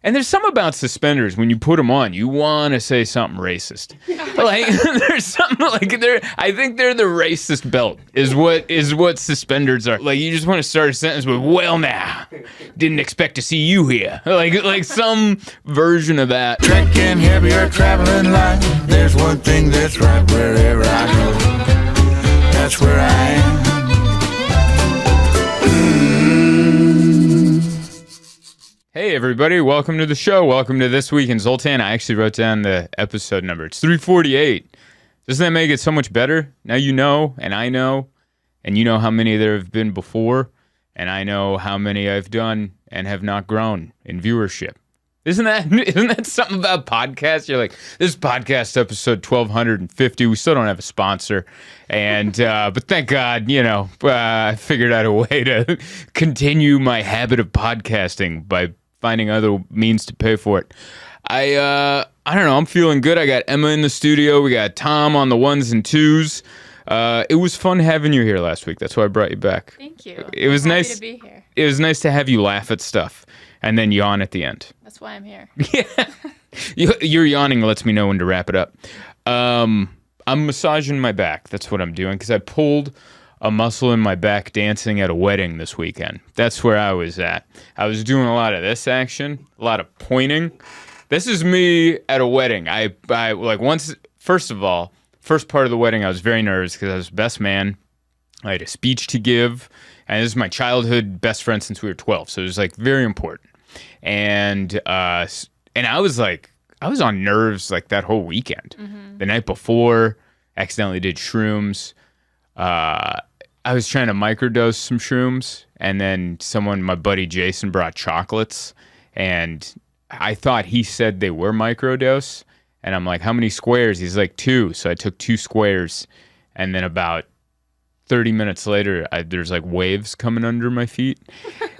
And there's some about suspenders, when you put them on, you want to say something racist. Like, there's something like, I think they're the racist belt, is what suspenders are. Like, you just want to start a sentence with, well, now, didn't expect to see you here. Like some version of that. Drinking heavier, traveling light. There's one thing that's right wherever I go. That's where I am. Hey everybody, welcome to the show. Welcome to This Week in Zoltan. I actually wrote down the episode number. It's 348. Doesn't that make it so much better? Now you know, and I know, and you know how many there have been before, and I know how many I've done and have not grown in viewership. Isn't that something about podcasts? You're like, this is podcast episode 1250. We still don't have a sponsor. And but thank God, I figured out a way to continue my habit of podcasting by finding other means to pay for it. I don't know. I'm feeling good. I got Emma in the studio. We got Tom on the ones and twos. It was fun having you here last week. That's why I brought you back. Thank you. It was nice to be here. It was nice to have you laugh at stuff and then yawn at the end. That's why I'm here. Yeah. Your yawning lets me know when to wrap it up. I'm massaging my back. That's what I'm doing because I pulled a muscle in my back dancing at a wedding this weekend. That's where I was at. I was doing a lot of this action, a lot of pointing. This is me at a wedding. I like once, first of all, first part of the wedding, I was very nervous because I was best man. I had a speech to give, and this is my childhood best friend since we were 12, so it was like very important. And I was on nerves like that whole weekend. Mm-hmm. The night before, accidentally did shrooms. I was trying to microdose some shrooms, and then my buddy Jason, brought chocolates, and I thought he said they were microdose, and I'm like, how many squares? He's like, 2. So I took 2 squares, and then about 30 minutes later, there's like waves coming under my feet,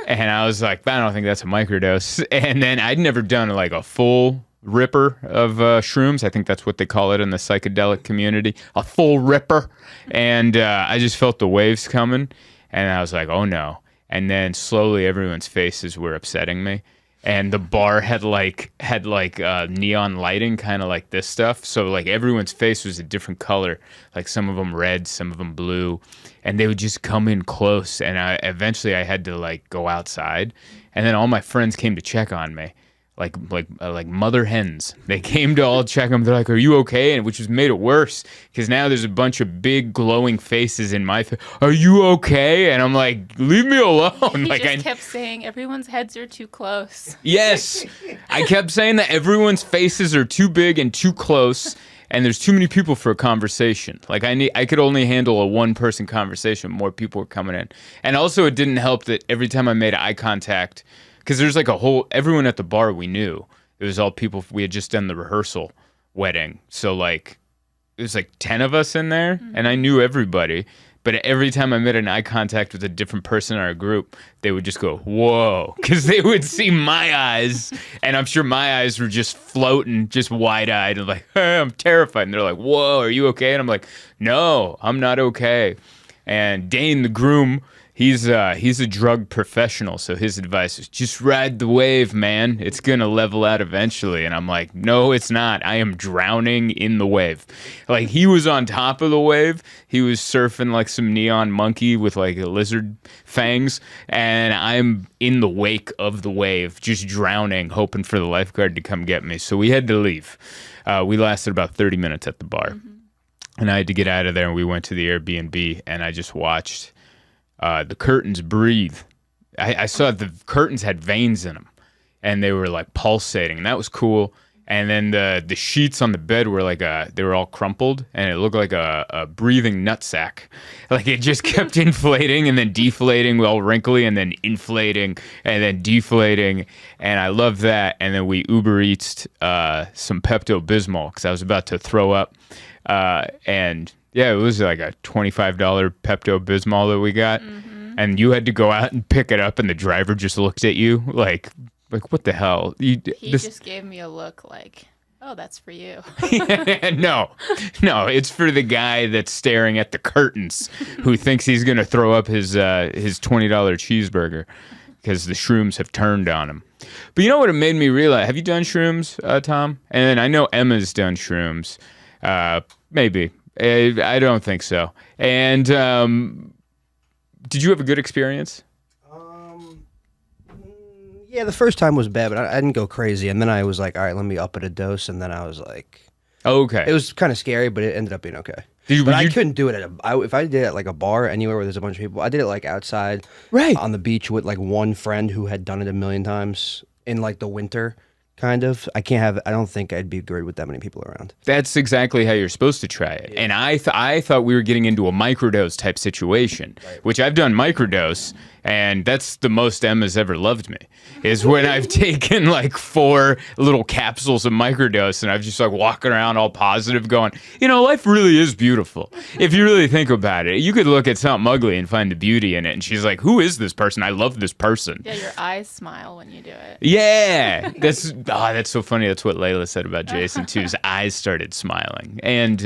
and I was like, I don't think that's a microdose. And then I'd never done like a full ripper of shrooms. I think that's what they call it in the psychedelic community, a full ripper. And I just felt the waves coming, and I was like, oh no. And then slowly everyone's faces were upsetting me. And the bar had neon lighting, kind of like this stuff. So like everyone's face was a different color, like some of them red, some of them blue, and they would just come in close. And eventually I had to like go outside, and then all my friends came to check on me, like mother hens. They came to all check them. They're like, "Are you okay?" And which has made it worse because now there's a bunch of big glowing faces in my face. Are you okay? And I'm like, leave me alone. He just kept saying everyone's heads are too close. Yes, I kept saying that everyone's faces are too big and too close, and there's too many people for a conversation. Like I could only handle a one-person conversation. More people were coming in, and also it didn't help that every time I made eye contact. Because there's like everyone at the bar we knew. It was all people, we had just done the rehearsal wedding. So like, it was like 10 of us in there, and I knew everybody. But every time I made an eye contact with a different person in our group, they would just go, whoa. Because they would see my eyes, and I'm sure my eyes were just floating, just wide-eyed, and like, hey, I'm terrified. And they're like, whoa, are you okay? And I'm like, no, I'm not okay. And Dane, the groom, he's a drug professional, so his advice is just ride the wave, man. It's gonna level out eventually. And I'm like, no, it's not. I am drowning in the wave. Like he was on top of the wave. He was surfing like some neon monkey with like lizard fangs, and I'm in the wake of the wave, just drowning, hoping for the lifeguard to come get me. So we had to leave. We lasted about 30 minutes at the bar, and I had to get out of there. And we went to the Airbnb, and I just watched the curtains breathe. I saw the curtains had veins in them, and they were like pulsating, and that was cool. And then the sheets on the bed were like they were all crumpled, and it looked like a breathing nutsack. Like it just kept inflating and then deflating, all wrinkly, and then inflating and then deflating. And I loved that. And then we Uber Eats'd some Pepto-Bismol because I was about to throw up. And yeah, it was like a $25 Pepto-Bismol that we got. Mm-hmm. And you had to go out and pick it up, and the driver just looked at you like what the hell? He just gave me a look like, oh, that's for you. No, it's for the guy that's staring at the curtains who thinks he's going to throw up his $20 cheeseburger. because the shrooms have turned on him. But you know what it made me realize? Have you done shrooms, Tom? And I know Emma's done shrooms. Maybe. I don't think so. And did you have a good experience? Yeah, the first time was bad, but I didn't go crazy. And then I was like, all right, let me up it a dose. And then I was like, okay. It was kind of scary, but it ended up being okay. I couldn't do it if I did it at like a bar anywhere where there's a bunch of people. I did it like outside, right, on the beach with like one friend who had done it a million times in like the winter. Kind of. I don't think I'd be good with that many people around. That's exactly how you're supposed to try it. Yeah. And I thought we were getting into a microdose type situation, right, which I've done microdose, and that's the most Emma's ever loved me, is when I've taken like 4 little capsules of microdose, and I've just like walking around all positive going, life really is beautiful. If you really think about it, you could look at something ugly and find the beauty in it. And she's like, who is this person? I love this person. Yeah, your eyes smile when you do it. Yeah, that's so funny. That's what Layla said about Jason too. His eyes started smiling, and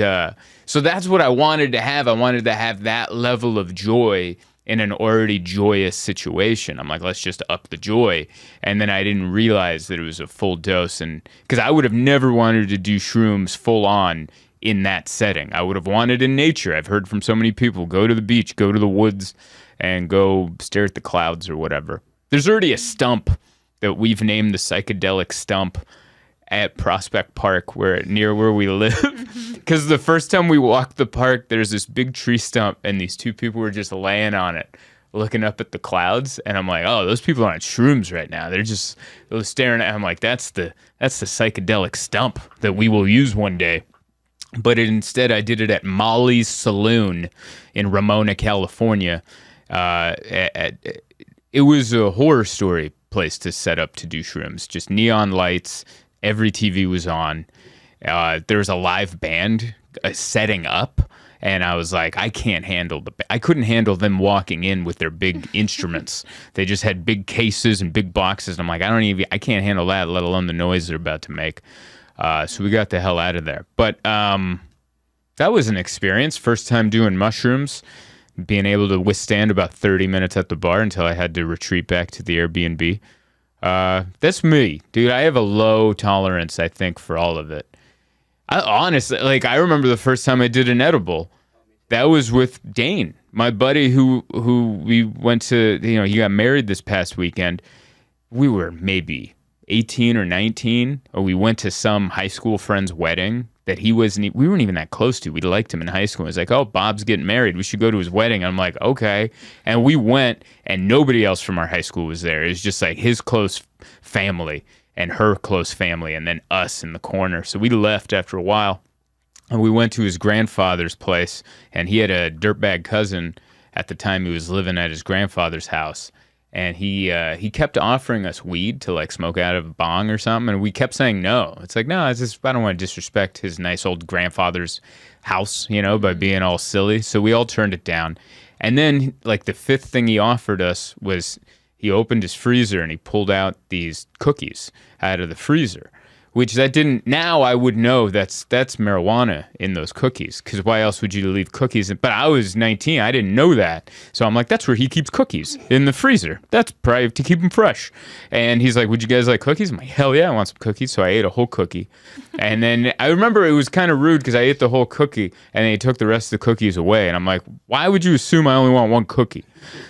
so that's what I wanted to have. I wanted to have that level of joy in an already joyous situation. I'm like, let's just up the joy, and then I didn't realize that it was a full dose, and because I would have never wanted to do shrooms full on in that setting. I would have wanted in nature. I've heard from so many people, go to the beach, go to the woods, and go stare at the clouds or whatever. There's already a stump that we've named the psychedelic stump at Prospect Park, near where we live. Because the first time we walked the park, there's this big tree stump, and these 2 people were just laying on it, looking up at the clouds. And I'm like, oh, those people aren't shrooms right now. They're staring at. I'm like, that's the psychedelic stump that we will use one day. But instead, I did it at Molly's Saloon in Ramona, California. It was a horror story place to set up to do shrooms. Just neon lights. Every TV was on. There was a live band setting up, and I was like, I couldn't handle them walking in with their big instruments. They just had big cases and big boxes. And I'm like, I can't handle that, let alone the noise they're about to make. So we got the hell out of there. But that was an experience. First time doing mushrooms, being able to withstand about 30 minutes at the bar until I had to retreat back to the Airbnb. That's me, dude. I have a low tolerance, I think, for all of it. Honestly, I remember the first time I did an edible. That was with Dane, my buddy who we went to, he got married this past weekend. We were maybe 18 or 19, or we went to some high school friend's wedding that we weren't even that close to. We liked him in high school. It was like, oh, Bob's getting married. We should go to his wedding. I'm like, okay. And we went, and nobody else from our high school was there. It was just like his close family and her close family, and then us in the corner. So we left after a while, and we went to his grandfather's place, and he had a dirtbag cousin at the time who was living at his grandfather's house. And he kept offering us weed to smoke out of a bong or something, and we kept saying no. It's like, no, I don't want to disrespect his nice old grandfather's house, by being all silly. So we all turned it down. And then the 5th thing he offered us was he opened his freezer and he pulled out these cookies out of the freezer. Which now I would know that's marijuana in those cookies, because why else would you leave cookies? But I was 19, I didn't know that. So I'm like, that's where he keeps cookies, in the freezer. That's probably to keep them fresh. And he's like, would you guys like cookies? I'm like, hell yeah, I want some cookies. So I ate a whole cookie. And then I remember it was kind of rude because I ate the whole cookie and then he took the rest of the cookies away. And I'm like, why would you assume I only want one cookie?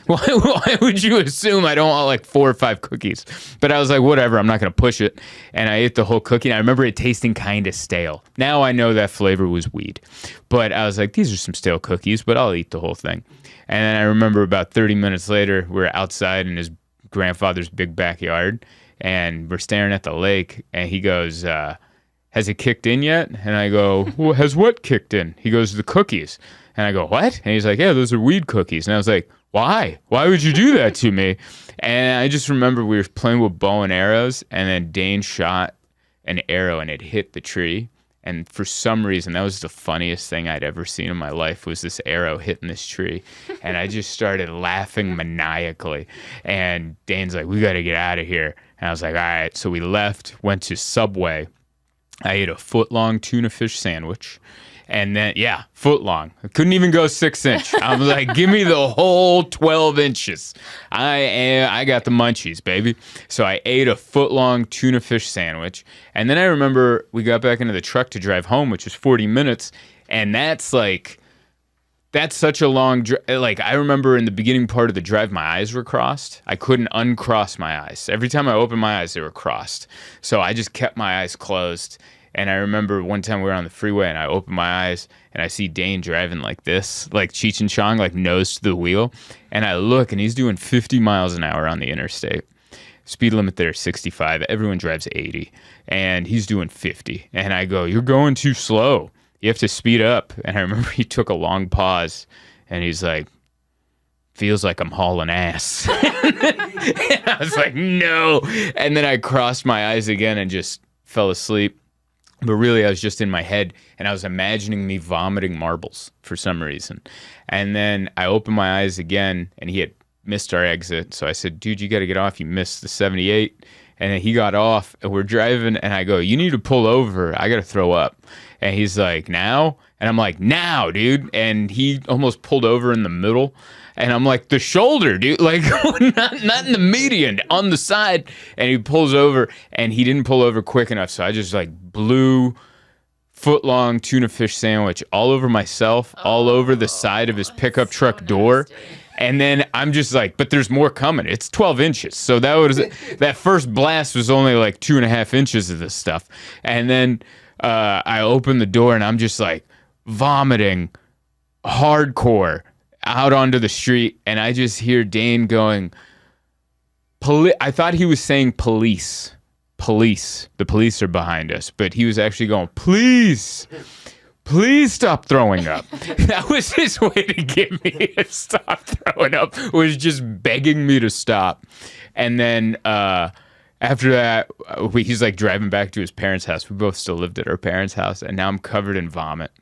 Why would you assume I don't want 4 or 5 cookies? But I was like, whatever, I'm not going to push it. And I ate the whole cookie. And I remember it tasting kind of stale. Now I know that flavor was weed. But I was like, these are some stale cookies, but I'll eat the whole thing. And then I remember about 30 minutes later, we're outside in his grandfather's big backyard. And we're staring at the lake. And he goes, has it kicked in yet? And I go, well, has what kicked in? He goes, the cookies. And I go, what? And he's like, yeah, those are weed cookies. And I was like, why? Why would you do that to me? And I just remember we were playing with bow and arrows, and then Dane shot an arrow, and it hit the tree. And for some reason, that was the funniest thing I'd ever seen in my life, was this arrow hitting this tree. And I just started laughing maniacally. And Dane's like, we got to get out of here. And I was like, all right. So we left, went to Subway. I ate a foot-long tuna fish sandwich. And then, yeah, foot long. I couldn't even go 6-inch. I was like, give me the whole 12 inches. I got the munchies, baby. So I ate a foot long tuna fish sandwich. And then I remember we got back into the truck to drive home, which was 40 minutes. And that's such a long drive. Like, I remember in the beginning part of the drive, my eyes were crossed. I couldn't uncross my eyes. Every time I opened my eyes, they were crossed. So I just kept my eyes closed. And I remember one time we were on the freeway and I opened my eyes and I see Dane driving like this, like Cheech and Chong, like nose to the wheel. And I look and he's doing 50 miles an hour on the interstate. Speed limit there is 65. Everyone drives 80. And he's doing 50. And I go, you're going too slow. You have to speed up. And I remember he took a long pause and he's like, feels like I'm hauling ass. And I was like, no. And then I crossed my eyes again and just fell asleep. But really, I was just in my head, and I was imagining me vomiting marbles for some reason. And then I opened my eyes again, and he had missed our exit. So I said, dude, you got to get off. You missed the 78. And then he got off, and we're driving, and I go, you need to pull over. I got to throw up. And he's like, now? And I'm like, now, dude. And he almost pulled over in the middle. And I'm like, the shoulder, dude, like not in the median, on the side. And he pulls over, and he didn't pull over quick enough. So I just like blew foot-long tuna fish sandwich all over myself, all over the side of his pickup truck door. And then I'm just like, but there's more coming. It's 12 inches. So that first blast was only like 2.5 inches of this stuff. And then I open the door, and I'm just like vomiting hardcore out onto the street, and I just hear Dane going, I thought he was saying police. The police are behind us. But he was actually going, please stop throwing up. That was his way to get me to stop throwing up, was just begging me to stop. And then after that, he's like driving back to his parents' house. We both still lived at our parents' house, and now I'm covered in vomit.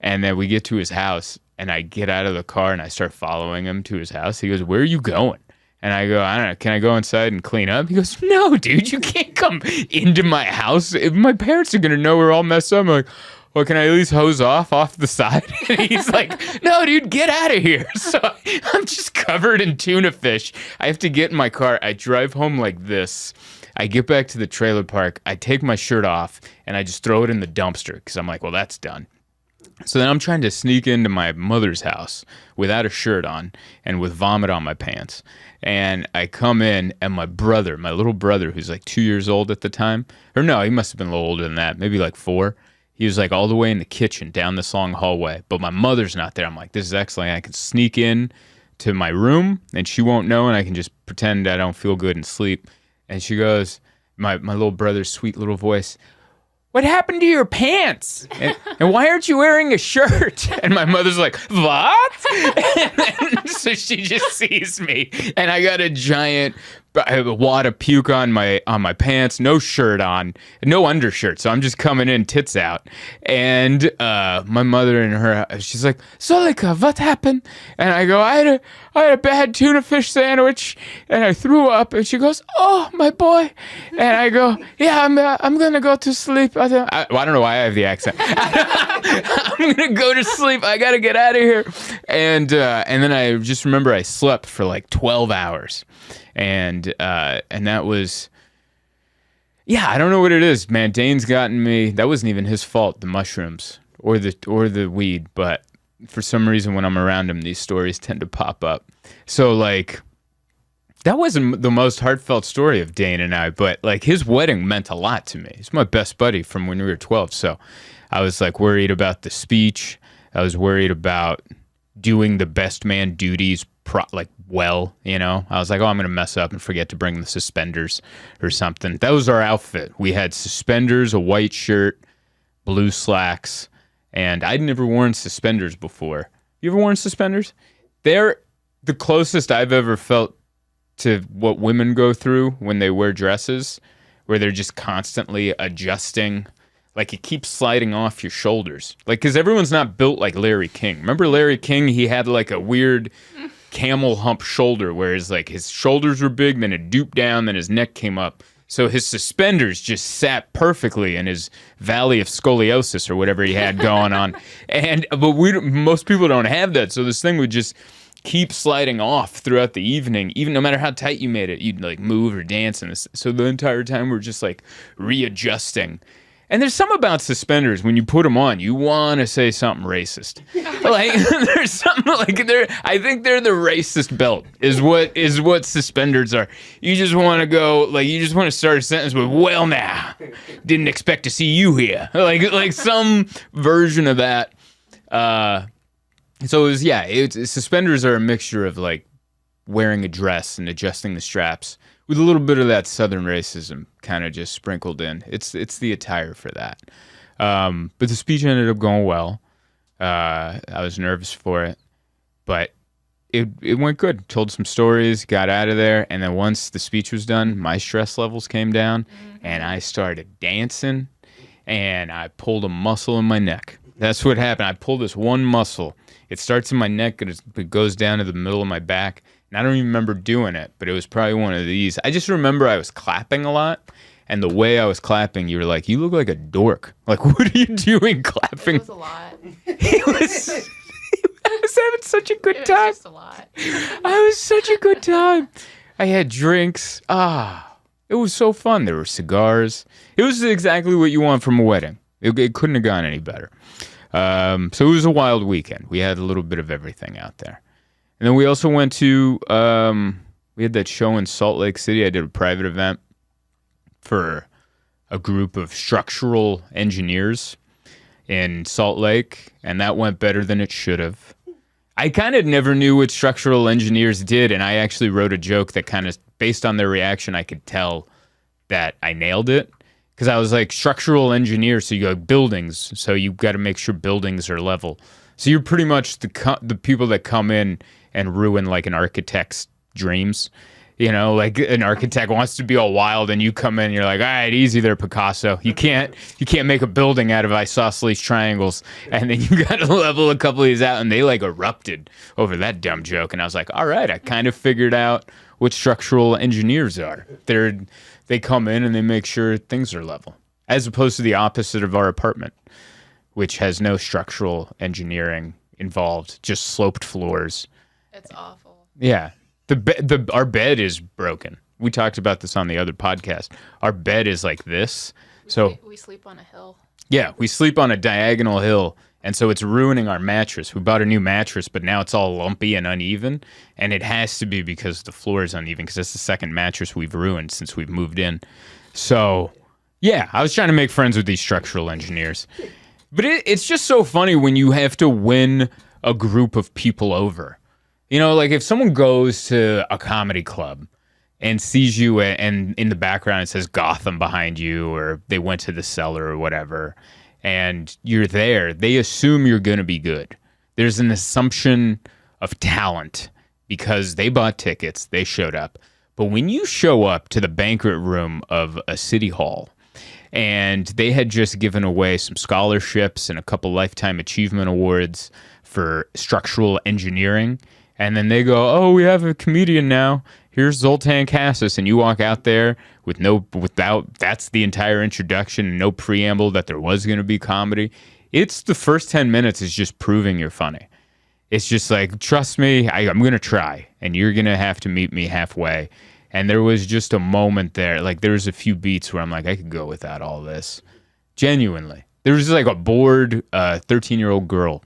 And then we get to his house, and I get out of the car, and I start following him to his house. He goes, where are you going? And I go, I don't know, can I go inside and clean up? He goes, no, dude, you can't come into my house. If my parents are going to know we're all messed up. I'm like, well, can I at least hose off the side? And he's like, no, dude, get out of here. So I'm just covered in tuna fish. I have to get in my car. I drive home like this. I get back to the trailer park. I take my shirt off, and I just throw it in the dumpster because I'm like, well, that's done. So then I'm trying to sneak into my mother's house without a shirt on and with vomit on my pants. And I come in, and my little brother, who's like 2 years old at the time, or no, he must have been a little older than that, maybe like 4. He was like all the way in the kitchen down this long hallway, but my mother's not there. I'm like, this is excellent. I can sneak in to my room, and she won't know, and I can just pretend I don't feel good and sleep. And she goes, my little brother's sweet little voice, what happened to your pants? And why aren't you wearing a shirt? And my mother's like, what? And so she just sees me, and I got a giant wad of puke on my pants, no shirt on, no undershirt. So I'm just coming in tits out. And my mother and her, she's like, Zolika, what happened? And I go, I had a bad tuna fish sandwich, and I threw up. And she goes, oh, my boy. And I go, yeah, I'm gonna go to sleep. I don't know why I have the accent. I'm gonna go to sleep. I gotta get out of here. And then I just remember I slept for like 12 hours. And that was, yeah, I don't know what it is, man. Dane's gotten me. That wasn't even his fault, the mushrooms or the weed. But for some reason, when I'm around him, these stories tend to pop up. So like, that wasn't the most heartfelt story of Dane and I, but like his wedding meant a lot to me. He's my best buddy from when we were 12. So I was like worried about the speech. I was worried about doing the best man duties well, you know. I was like, oh, I'm going to mess up and forget to bring the suspenders or something. That was our outfit. We had suspenders, a white shirt, blue slacks, and I'd never worn suspenders before. You ever worn suspenders? They're the closest I've ever felt to what women go through when they wear dresses, where they're just constantly adjusting. Like, it keeps sliding off your shoulders. Like, because everyone's not built like Larry King. Remember Larry King? He had like a weird camel hump shoulder, whereas like his shoulders were big, then it drooped down, then his neck came up. So his suspenders just sat perfectly in his valley of scoliosis or whatever he had going on. But most people don't have that. So this thing would just keep sliding off throughout the evening, even no matter how tight you made it. You'd like move or dance. So the entire time we're just like readjusting. And there's some about suspenders, when you put them on, you want to say something racist. Like there's something like I think they're the racist belt is what suspenders are. You just want to go, like, you just want to start a sentence with, well, now, didn't expect to see you here. Like some version of that. So suspenders are a mixture of like wearing a dress and adjusting the straps, with a little bit of that Southern racism kind of just sprinkled in. It's the attire for that. But the speech ended up going well. I was nervous for it, but it went good. Told some stories, got out of there, and then once the speech was done, my stress levels came down, and I started dancing, and I pulled a muscle in my neck. That's what happened. I pulled this one muscle. It starts in my neck, and it goes down to the middle of my back. And I don't even remember doing it, but it was probably one of these. I just remember I was clapping a lot, and the way I was clapping, you were like, you look like a dork. Like, what are you doing clapping? It was a lot. I was having such a good time. It was just a lot. I was such a good time. I had drinks. It was so fun. There were cigars. It was exactly what you want from a wedding. It couldn't have gone any better. So it was a wild weekend. We had a little bit of everything out there. And then we also went to, we had that show in Salt Lake City. I did a private event for a group of structural engineers in Salt Lake, and that went better than it should have. I kind of never knew what structural engineers did, and I actually wrote a joke that kind of, based on their reaction, I could tell that I nailed it. Because I was like, structural engineer, so you go buildings, so you've got to make sure buildings are level. So you're pretty much the people that come in and ruin like an architect's dreams. You know, like an architect wants to be all wild, and you come in and you're like, all right, easy there, Picasso. You can't make a building out of isosceles triangles. And then you got to level a couple of these out, and they like erupted over that dumb joke. And I was like, all right, I kind of figured out what structural engineers are. They come in and they make sure things are level, as opposed to the opposite of our apartment, which has no structural engineering involved, just sloped floors. It's awful. Yeah. Our bed is broken. We talked about this on the other podcast. Our bed is like this. We sleep on a hill. Yeah, we sleep on a diagonal hill, and so it's ruining our mattress. We bought a new mattress, but now it's all lumpy and uneven, and it has to be because the floor is uneven, because that's the second mattress we've ruined since we've moved in. So, yeah, I was trying to make friends with these structural engineers. But it's just so funny when you have to win a group of people over. You know, like if someone goes to a comedy club and sees you and in the background it says Gotham behind you, or they went to the cellar or whatever, and you're there, they assume you're going to be good. There's an assumption of talent because they bought tickets, they showed up. But when you show up to the banquet room of a city hall, and they had just given away some scholarships and a couple Lifetime Achievement Awards for structural engineering, and then they go, oh, we have a comedian now. Here's Zoltan Kaszas. And you walk out there without, that's the entire introduction, no preamble that there was going to be comedy. It's the first 10 minutes is just proving you're funny. It's just like, trust me, I'm going to try, and you're going to have to meet me halfway. And there was just a moment there, like there was a few beats where I'm like, I could go without all this. Genuinely. There was like a bored 13-year-old girl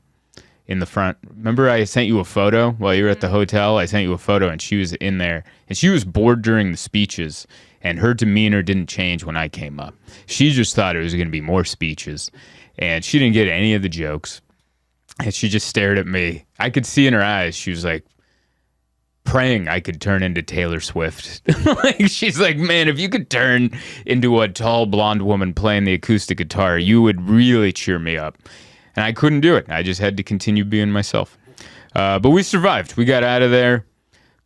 in the front. Remember I sent you a photo while you were at the hotel? I sent you a photo, and she was in there, and she was bored during the speeches, and her demeanor didn't change when I came up. She just thought it was going to be more speeches, and she didn't get any of the jokes, and she just stared at me. I could see in her eyes, she was like praying I could turn into Taylor Swift. Like, she's like, man, if you could turn into a tall blonde woman playing the acoustic guitar, you would really cheer me up. And I couldn't do it. I just had to continue being myself. But we survived. We got out of there,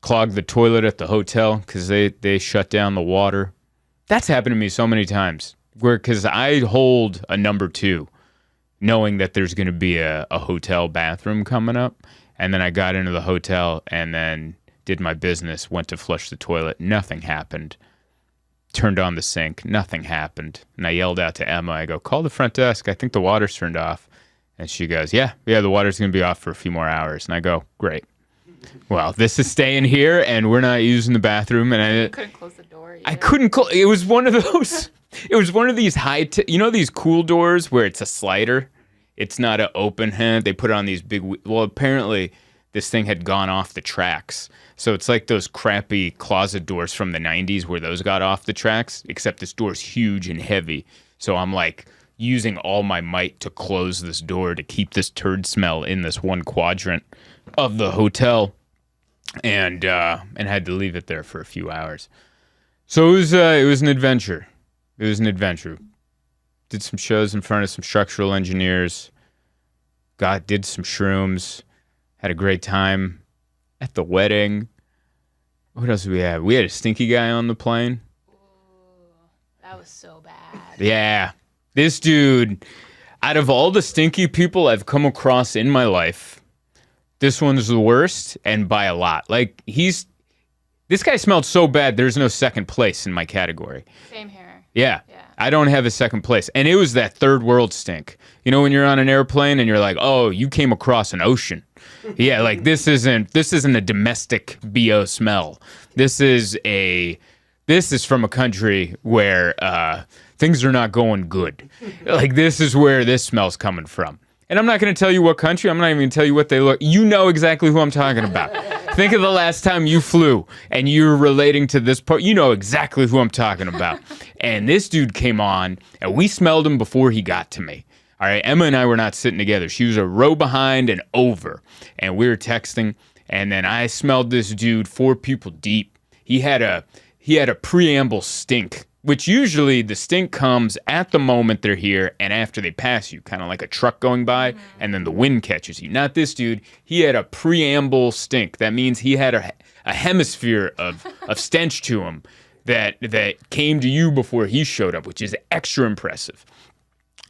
clogged the toilet at the hotel because they shut down the water. That's happened to me so many times. Because I hold a number 2, knowing that there's going to be a hotel bathroom coming up. And then I got into the hotel and then did my business, went to flush the toilet. Nothing happened. turned on the sink. Nothing happened. And I yelled out to Emma, I go, call the front desk. I think the water's turned off. And she goes, yeah, the water's going to be off for a few more hours. And I go, great. Well, this is staying here, and we're not using the bathroom. And You couldn't close the door either. I couldn't close. It was one of those. It was one of these these cool doors where it's a slider. It's not an open hand. They put it on these big. Well, apparently this thing had gone off the tracks. So it's like those crappy closet doors from the 90s where those got off the tracks, except this door's huge and heavy. So I'm like using all my might to close this door to keep this turd smell in this one quadrant of the hotel, and had to leave it there for a few hours. So it was an adventure. It was an adventure. Did some shows in front of some structural engineers. Did some shrooms. Had a great time at the wedding. What else did we have? We had a stinky guy on the plane. Ooh, that was so bad. Yeah. This dude, out of all the stinky people I've come across in my life, this one's the worst, and by a lot. Like, this guy smelled so bad, there's no second place in my category. Same here. Yeah. I don't have a second place. And it was that third world stink. You know, when you're on an airplane and you're like, oh, you came across an ocean. Yeah, like this isn't a domestic BO smell. This is from a country where things are not going good. Like, this is where this smell's coming from. And I'm not going to tell you what country. I'm not even going to tell you what they look. You know exactly who I'm talking about. Think of the last time you flew and you're relating to this part. You know exactly who I'm talking about. And this dude came on, and we smelled him before he got to me. All right, Emma and I were not sitting together. She was a row behind and over. And we were texting, and then I smelled this dude 4 people deep. He had a preamble stink, which usually the stink comes at the moment they're here and after they pass you, kind of like a truck going by, and then the wind catches you. Not this dude. He had a preamble stink. That means he had a hemisphere of stench to him that came to you before he showed up, which is extra impressive.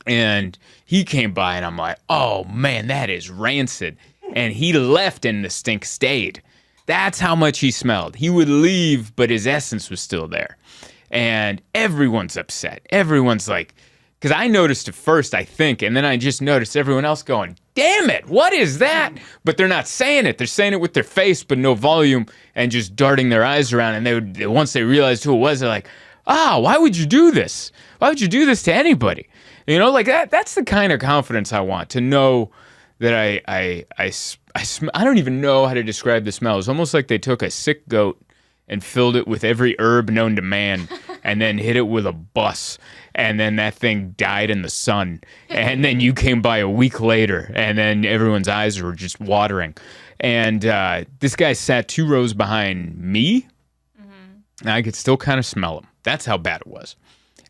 And he came by, and I'm like, oh, man, that is rancid. And he left, and the stink stayed. That's how much he smelled. He would leave, but his essence was still there. And everyone's upset. Everyone's like, because I noticed it first, I think, and then I just noticed everyone else going, damn it, what is that? But they're not saying it. They're saying it with their face, but no volume, and just darting their eyes around. And once they realized who it was, they're like, why would you do this? Why would you do this to anybody? You know, like that's the kind of confidence I want, to know that I don't even know how to describe the smell. It's almost like they took a sick goat and filled it with every herb known to man and then hit it with a bus. And then that thing died in the sun. And then you came by a week later, and then everyone's eyes were just watering. And this guy sat 2 rows behind me, and I could still kind of smell him. That's how bad it was.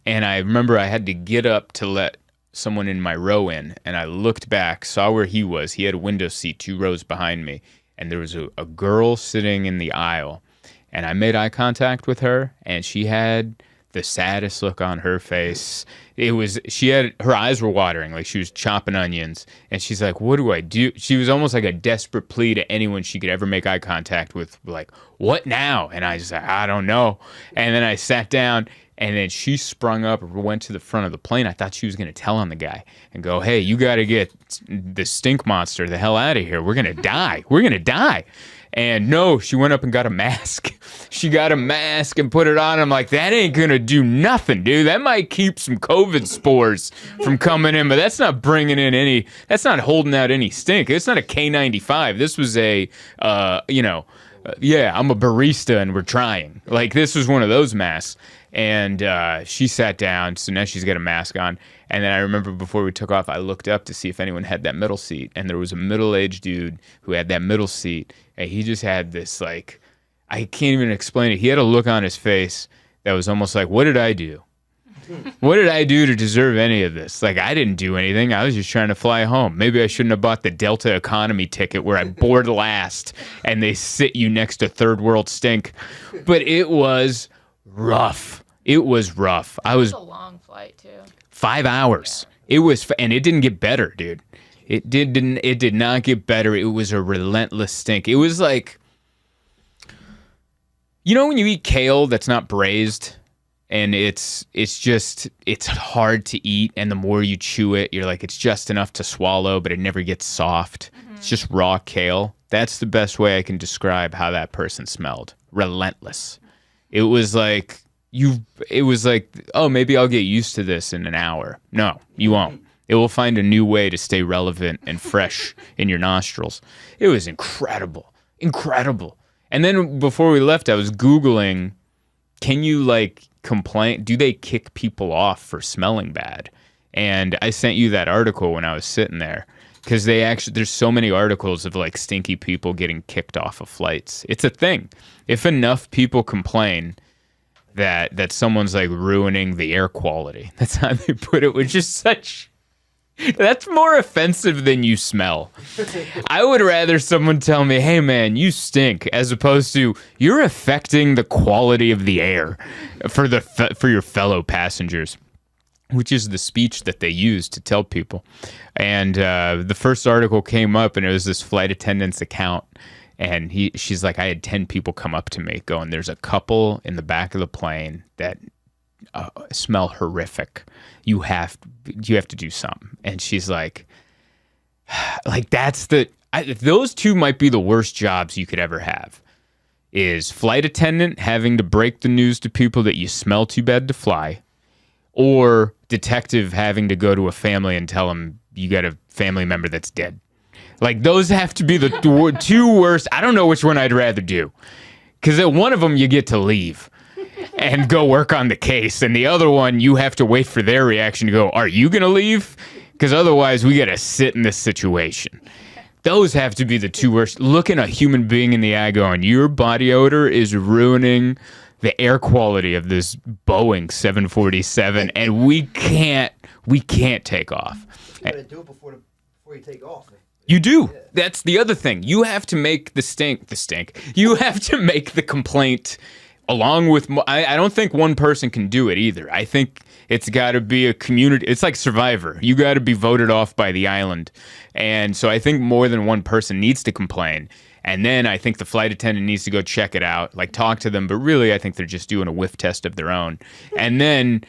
And I remember I had to get up to let someone in my row in, and I looked back, saw where he was. He had a window seat 2 rows behind me, and there was a girl sitting in the aisle, and I made eye contact with her, and she had the saddest look on her face. Her eyes were watering, like she was chopping onions, and she's like, what do I do? She was almost like a desperate plea to anyone she could ever make eye contact with, like, what now? And I just like, I don't know. And then I sat down, and then she sprung up and went to the front of the plane. I thought she was going to tell on the guy and go, hey, you got to get the stink monster the hell out of here. We're going to die. We're going to die. And no, she went up and got a mask. She got a mask and put it on. I'm like, that ain't going to do nothing, dude. That might keep some COVID spores from coming in, but that's not bringing in that's not holding out any stink. It's not a K95. This was I'm a barista and we're trying. Like, this was one of those masks. And she sat down, so now she's got a mask on. And then I remember before we took off, I looked up to see if anyone had that middle seat. And there was a middle-aged dude who had that middle seat. And he just had this, like, I can't even explain it. He had a look on his face that was almost like, what did I do? What did I do to deserve any of this? Like, I didn't do anything. I was just trying to fly home. Maybe I shouldn't have bought the Delta economy ticket where I board last and they sit you next to third world stink. But it was rough. It was rough. It was a long flight too. 5 hours. Yeah. It was, and it didn't get better, dude. It did not get better. It was a relentless stink. It was like, you know when you eat kale that's not braised, and it's hard to eat, and the more you chew it, you're like, it's just enough to swallow, but it never gets soft. It's just raw kale. That's the best way I can describe how that person smelled. Relentless. It was like oh, maybe I'll get used to this in an hour. No, you won't. It will find a new way to stay relevant and fresh in your nostrils. It was incredible. And then before we left, I was Googling, can you like complain? Do they kick people off for smelling bad? And I sent you that article when I was sitting there, because there's so many articles of like stinky people getting kicked off of flights. It's a thing. If enough people complain that someone's like ruining the air quality, that's how they put it, which is that's more offensive than you smell. I would rather someone tell me, hey man, you stink, as opposed to you're affecting the quality of the air for your fellow passengers, which is the speech that they use to tell people. And the first article came up, and it was this flight attendant's account. And she's like, I had 10 people come up to me going, there's a couple in the back of the plane that smell horrific. You have to do something. And she's like those two might be the worst jobs you could ever have. Is flight attendant having to break the news to people that you smell too bad to fly, or detective having to go to a family and tell them you got a family member that's dead. Like, those have to be the two worst. I don't know which one I'd rather do. Because at one of them, you get to leave and go work on the case. And the other one, you have to wait for their reaction to go, are you going to leave? Because otherwise, we got to sit in this situation. Those have to be the two worst. Looking a human being in the eye going, your body odor is ruining the air quality of this Boeing 747, and we can't take off. You gotta do it before you take off. You do. That's the other thing. You have to make the stink. You have to make the complaint along with, I don't think one person can do it either. I think it's got to be a community. It's like Survivor. You got to be voted off by the island. And so I think more than one person needs to complain. And then I think the flight attendant needs to go check it out, like talk to them. But really, I think they're just doing a whiff test of their own. And then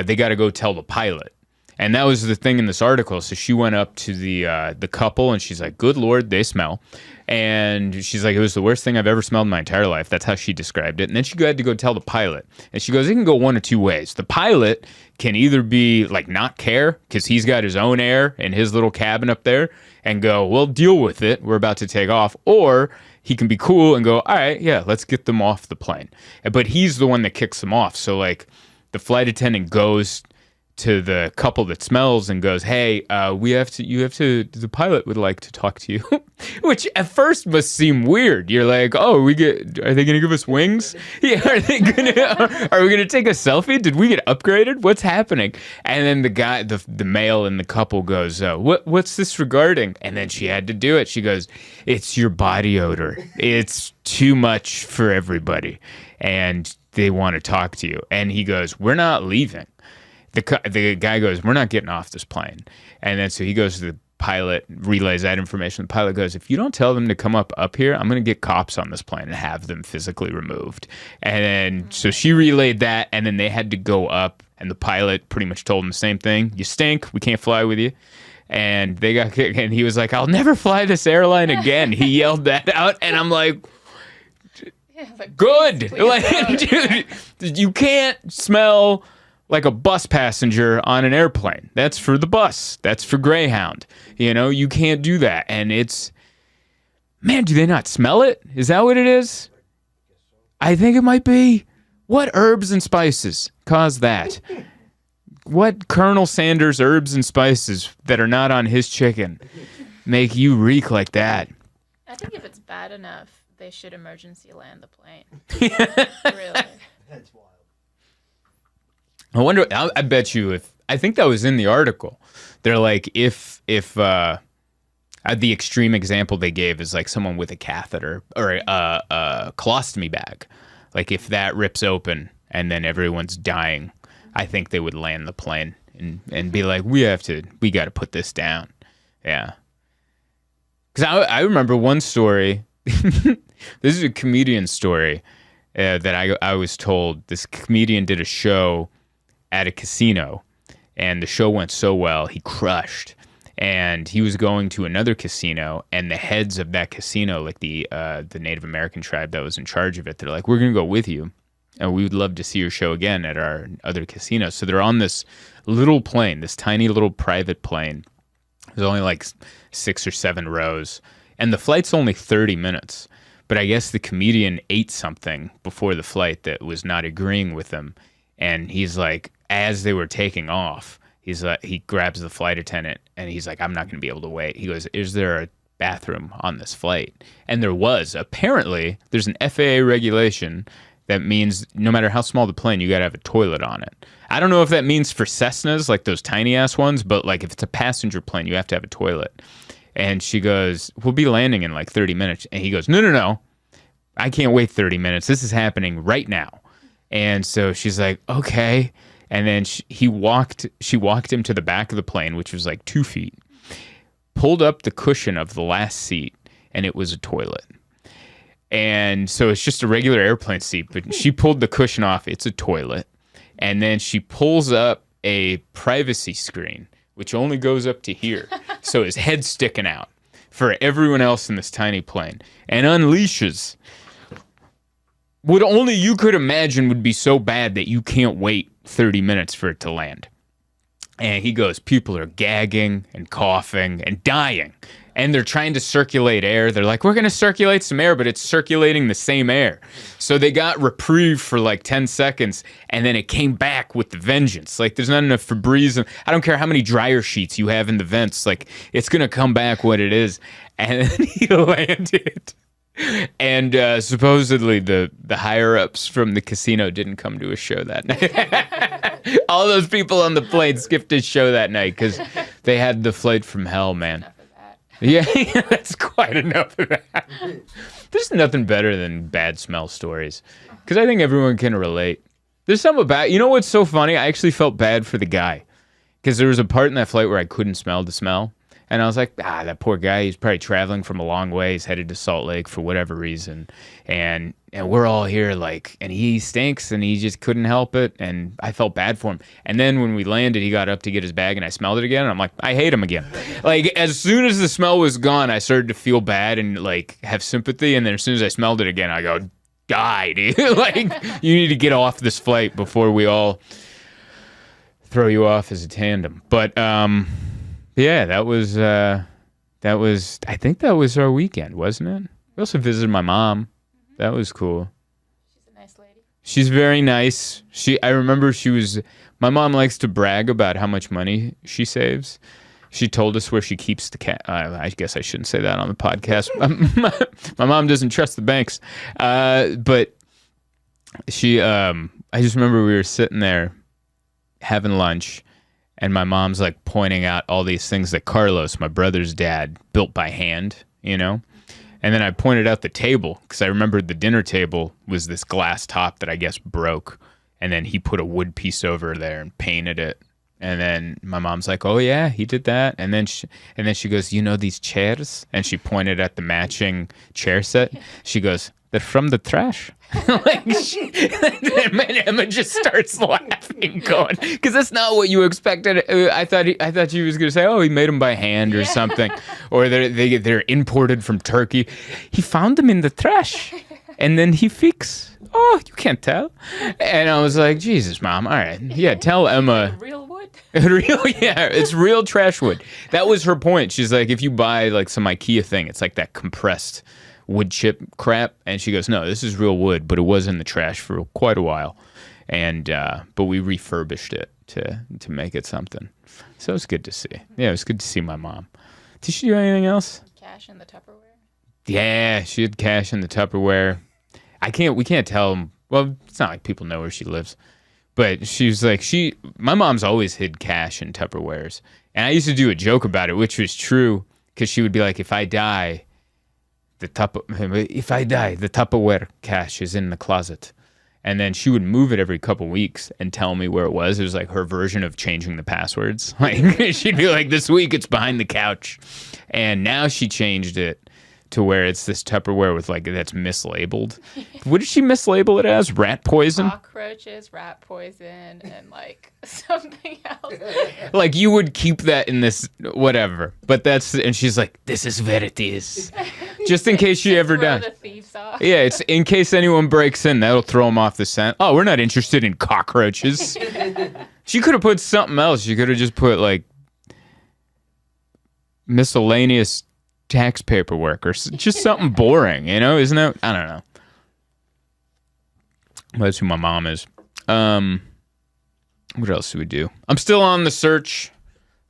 they got to go tell the pilot. And that was the thing in this article. So she went up to the couple, and she's like, good Lord, they smell. And she's like, it was the worst thing I've ever smelled in my entire life. That's how she described it. And then she had to go tell the pilot. And she goes, it can go one of two ways. The pilot can either be like not care because he's got his own air in his little cabin up there and go, well, deal with it. We're about to take off. Or he can be cool and go, all right, yeah, let's get them off the plane. But he's the one that kicks them off. So like the flight attendant goes to the couple that smells and goes, hey, the pilot would like to talk to you, which at first must seem weird. You're like, oh, are they going to give us wings? Yeah, are we going to take a selfie? Did we get upgraded? What's happening? And then the guy, the male in the couple goes, what's this regarding? And then she had to do it. She goes, it's your body odor. It's too much for everybody. And they want to talk to you. And he goes, we're not leaving. The guy goes, we're not getting off this plane. And then so he goes to the pilot, relays that information. The pilot goes, if you don't tell them to come up here, I'm going to get cops on this plane and have them physically removed. And then so she relayed that, and then they had to go up, and the pilot pretty much told them the same thing. You stink. We can't fly with you. And they got kicked, and he was like, I'll never fly this airline again. He yelled that out, and I'm like, good. Like, dude, you can't smell like a bus passenger on an airplane. That's for the bus. That's for Greyhound. You can't do that. And it's, man, do they not smell it? Is that what it is? I think it might be. What herbs and spices cause that? What Colonel Sanders herbs and spices that are not on his chicken make you reek like that? I think if it's bad enough, they should emergency land the plane. Really. That's wild. I wonder. I bet you I think that was in the article. They're like, if the extreme example they gave is like someone with a catheter or a colostomy bag, like if that rips open and then everyone's dying, I think they would land the plane and be like, we got to put this down. Yeah. Because I remember one story. This is a comedian story. that I was told this comedian did a show at a casino, and the show went so well, he crushed. And he was going to another casino, and the heads of that casino, like the Native American tribe that was in charge of it, they're like, we're going to go with you, and we would love to see your show again at our other casino. So they're on this little plane, this tiny little private plane. There's only like 6 or 7 rows, and the flight's only 30 minutes. But I guess the comedian ate something before the flight that was not agreeing with him. And he's like, as they were taking off, he's like, he grabs the flight attendant and he's like, I'm not going to be able to wait. He goes, is there a bathroom on this flight? And there was. Apparently, there's an FAA regulation that means no matter how small the plane, you got to have a toilet on it. I don't know if that means for Cessnas, like those tiny ass ones, but like if it's a passenger plane, you have to have a toilet. And she goes, we'll be landing in like 30 minutes. And he goes, no. I can't wait 30 minutes. This is happening right now. And so she's like, okay. And then she walked him to the back of the plane, which was like 2 feet, pulled up the cushion of the last seat, and it was a toilet. And so it's just a regular airplane seat, but she pulled the cushion off. It's a toilet. And then she pulls up a privacy screen, which only goes up to here. So his head's sticking out for everyone else in this tiny plane, and unleashes what only you could imagine would be so bad that you can't wait 30 minutes for it to land. And he goes, people are gagging and coughing and dying. And they're trying to circulate air. They're like, we're going to circulate some air, but it's circulating the same air. So they got reprieve for like 10 seconds, and then it came back with the vengeance. Like, there's not enough Febreze. I don't care how many dryer sheets you have in the vents. Like, it's going to come back what it is. And then he landed. And supposedly the higher-ups from the casino didn't come to his show that night. All those people on the plane skipped his show that night because they had the flight from hell, man. Yeah, that's quite enough of that. There's nothing better than bad smell stories, because I think everyone can relate. There's something about, you know what's so funny? I actually felt bad for the guy, because there was a part in that flight where I couldn't smell the smell. And I was like, that poor guy, he's probably traveling from a long way. He's headed to Salt Lake for whatever reason. And we're all here, like, and he stinks, and he just couldn't help it. And I felt bad for him. And then when we landed, he got up to get his bag, and I smelled it again. And I'm like, I hate him again. Like, as soon as the smell was gone, I started to feel bad and, like, have sympathy. And then as soon as I smelled it again, I go, die, dude. Like, you need to get off this flight before we all throw you off as a tandem. But, yeah, that was, I think that was our weekend, wasn't it? We also visited my mom. That was cool. She's a nice lady. She's very nice. I remember my mom likes to brag about how much money she saves. She told us where she keeps the cat. I guess I shouldn't say that on the podcast. My mom doesn't trust the banks. But I just remember we were sitting there having lunch, and my mom's like pointing out all these things that Carlos, my brother's dad, built by hand, you know? And then I pointed out the table, because I remembered the dinner table was this glass top that I guess broke. And then he put a wood piece over there and painted it. And then my mom's like, oh yeah, he did that. And then she goes, you know these chairs? And she pointed at the matching chair set. She goes, they're from the trash. Like, Emma just starts laughing, going, because that's not what you expected. I thought she was going to say, oh, he made them by hand or something, or they're imported from Turkey. He found them in the trash, and then he fixed. Oh, you can't tell. And I was like, Jesus, Mom, all right, yeah, tell Emma. Real wood? It's real trash wood. That was her point. She's like, if you buy like some IKEA thing, it's like that compressed wood chip crap, and she goes, no, this is real wood, but it was in the trash for quite a while, and but we refurbished it to make it something. So it was good to see. Yeah, it was good to see my mom. Did she do anything else? Cash in the Tupperware? Yeah, she had cash in the Tupperware. We can't tell. Well, it's not like people know where she lives, but she's like, my mom's always hid cash in Tupperwares, and I used to do a joke about it, which was true, because she would be like, if I die, the Tupperware cash is in the closet. And then she would move it every couple weeks and tell me where it was. It was like her version of changing the passwords. Like, she'd be like, this week it's behind the couch. And now she changed it to where it's this Tupperware with like that's mislabeled. What did she mislabel it as? Rat poison? Cockroaches, rat poison, and like something else. Like you would keep that in this whatever, but that's and she's like, this is where it is, just in case she ever Throw does. the thieves off. Yeah, it's in case anyone breaks in, that'll throw them off the scent. Oh, we're not interested in cockroaches. She could have put something else. She could have just put like miscellaneous tax paperwork or just something boring, you know? Isn't that? I don't know. That's who my mom is. What else do we do? I'm still on the search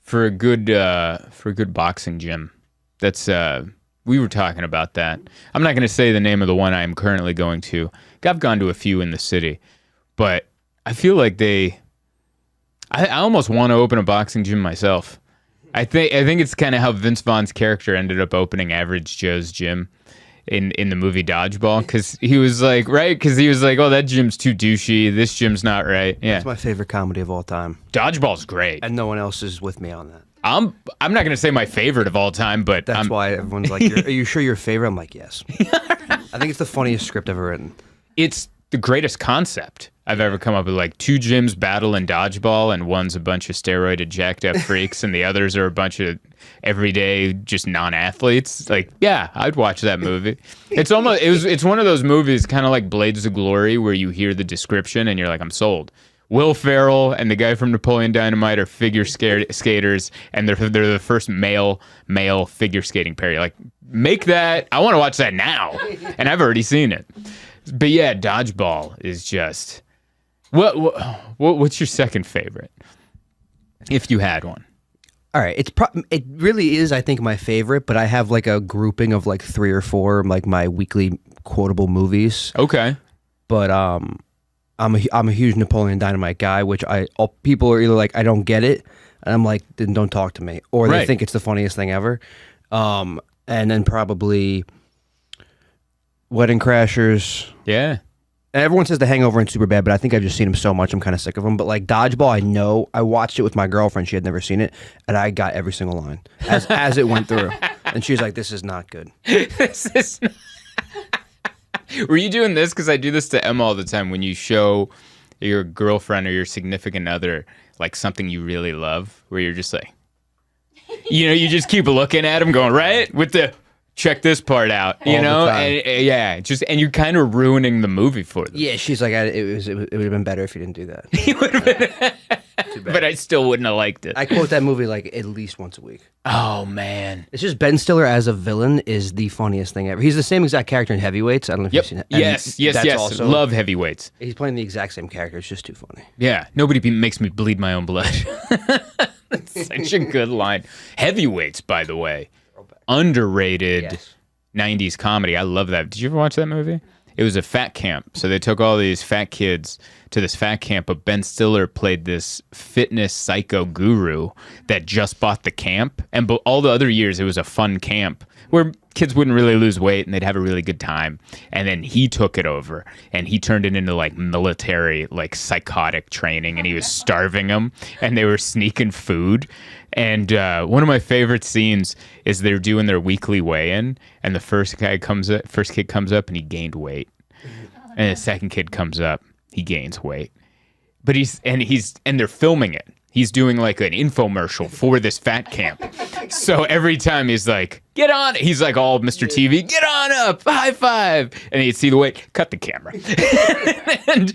for a good boxing gym. That's we were talking about that. I'm not going to say the name of the one I am currently going to. I've gone to a few in the city, but I feel like I almost want to open a boxing gym myself. I think it's kind of how Vince Vaughn's character ended up opening Average Joe's gym in the movie Dodgeball, because he was like, oh, that gym's too douchey. This gym's not right. Yeah, It's my favorite comedy of all time, Dodgeball's great. and no one else is with me on that. I'm not gonna say my favorite of all time, but That's why everyone's like, "Are you sure your favorite?" I'm like, "Yes." I think it's the funniest script ever written. it's the greatest concept I've ever come up with. Like two gyms battle in dodgeball, and one's a bunch of steroided jacked up freaks, and the others are a bunch of everyday just non-athletes. Like, yeah, I'd watch that movie. It's one of those movies, kind of like Blades of Glory, where you hear the description and you're like, I'm sold. Will Ferrell and the guy from Napoleon Dynamite are figure skaters, and they're the first male figure skating pair. You're like, make that. I want to watch that now, and I've already seen it. But yeah, Dodgeball is just what's your second favorite, if you had one? All right, it really is, I think, my favorite, but I have like a grouping of like 3 or 4 like my weekly quotable movies. Okay. But I'm a huge Napoleon Dynamite guy, which people are either like, I don't get it, and I'm like, then don't talk to me, or they think it's the funniest thing ever. And then probably Wedding Crashers. Yeah. And everyone says The Hangover and Superbad, but I think I've just seen them so much, I'm kind of sick of them. But like Dodgeball, I watched it with my girlfriend. She had never seen it, and I got every single line as it went through. And she's like, "This is not good." This is. Were you doing this? Because I do this to Emma all the time. When you show your girlfriend or your significant other like something you really love, where you're just like, you just keep looking at them, going right with the. Check this part out, All the time. and and you're kind of ruining the movie for them. Yeah, she's like, it would have been better if you didn't do that. But I still wouldn't have liked it. I quote that movie like at least once a week. Oh man, It's just Ben Stiller as a villain is the funniest thing ever. He's the same exact character in Heavyweights. I don't know if you've seen it. And Yes. that's also- Love Heavyweights. He's playing the exact same character. It's just too funny. Yeah, nobody makes me bleed my own blood. That's such a good line. Heavyweights, by the way. Underrated Yes. 90s comedy. I love that. Did you ever watch that movie? It was a fat camp. So they took all these fat kids to this fat camp, but Ben Stiller played this fitness psycho guru that just bought the camp. And all the other years, it was a fun camp where kids wouldn't really lose weight and they'd have a really good time. And then he took it over and he turned it into like military, like psychotic training, and he was starving them and they were sneaking food. And one of my favorite scenes is they're doing their weekly weigh-in, and the first kid comes up and he gained weight, and the second kid comes up, he gains weight. But they're filming it. He's doing like an infomercial for this fat camp. So every time he's like, "Get on!" He's like all Mr. TV, "Get on up, high five!" And you'd see the weight, cut the camera. And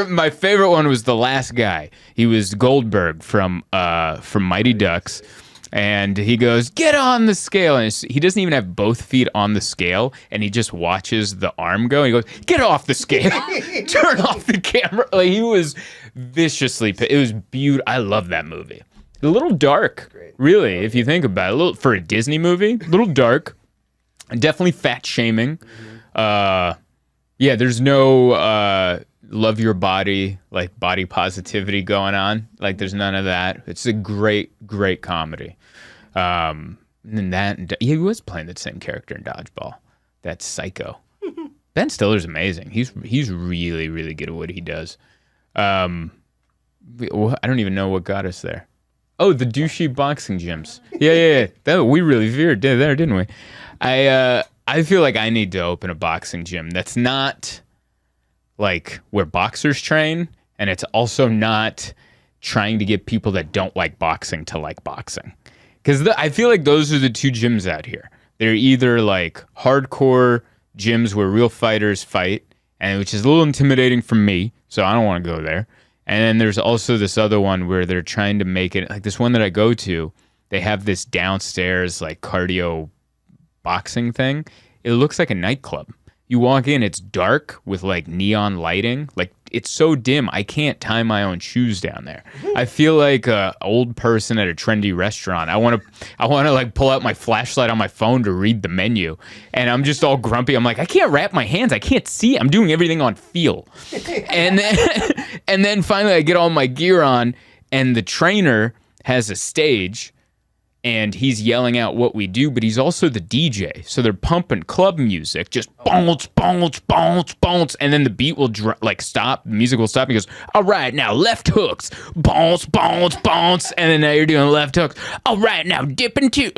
my favorite one was the last guy. He was Goldberg from Mighty Ducks. And he goes, "Get on the scale." And he doesn't even have both feet on the scale. And he just watches the arm go. And he goes, "Get off the scale." Turn off the camera. Like, he was viciously. It was beautiful. I love that movie. A little dark, really, if you think about it. A little, for a Disney movie, a little dark. Definitely fat shaming. Yeah, there's no love your body, like body positivity going on. Like, there's none of that. It's a great, great comedy. And he was playing the same character in Dodgeball. That psycho. Ben Stiller's amazing. He's really, really good at what he does. I don't even know what got us there. Oh, the douchey boxing gyms. Yeah. We really veered there, didn't we? I I feel like I need to open a boxing gym that's not like where boxers train, and it's also not trying to get people that don't like boxing to like boxing. Because I feel like those are the two gyms out here. They're either like hardcore gyms where real fighters fight, and which is a little intimidating for me, so I don't want to go there. And then there's also this other one where they're trying to make it, like this one that I go to, they have this downstairs like cardio boxing thing. It looks like a nightclub. You walk in, it's dark with like neon lighting. Like it's so dim, I can't tie my own shoes down there. I feel like a old person at a trendy restaurant. I want to like pull out my flashlight on my phone to read the menu, and I'm just all grumpy. I'm like, I can't wrap my hands. I can't see. I'm doing everything on feel. And then finally, I get all my gear on, and the trainer has a stage. And he's yelling out what we do, but he's also the DJ. So they're pumping club music, just bounce, bounce, bounce, bounce. And then the beat will stop. The music will stop. And he goes, all right, now left hooks, bounce, bounce, bounce. And then now you're doing left hooks. All right, now dip into.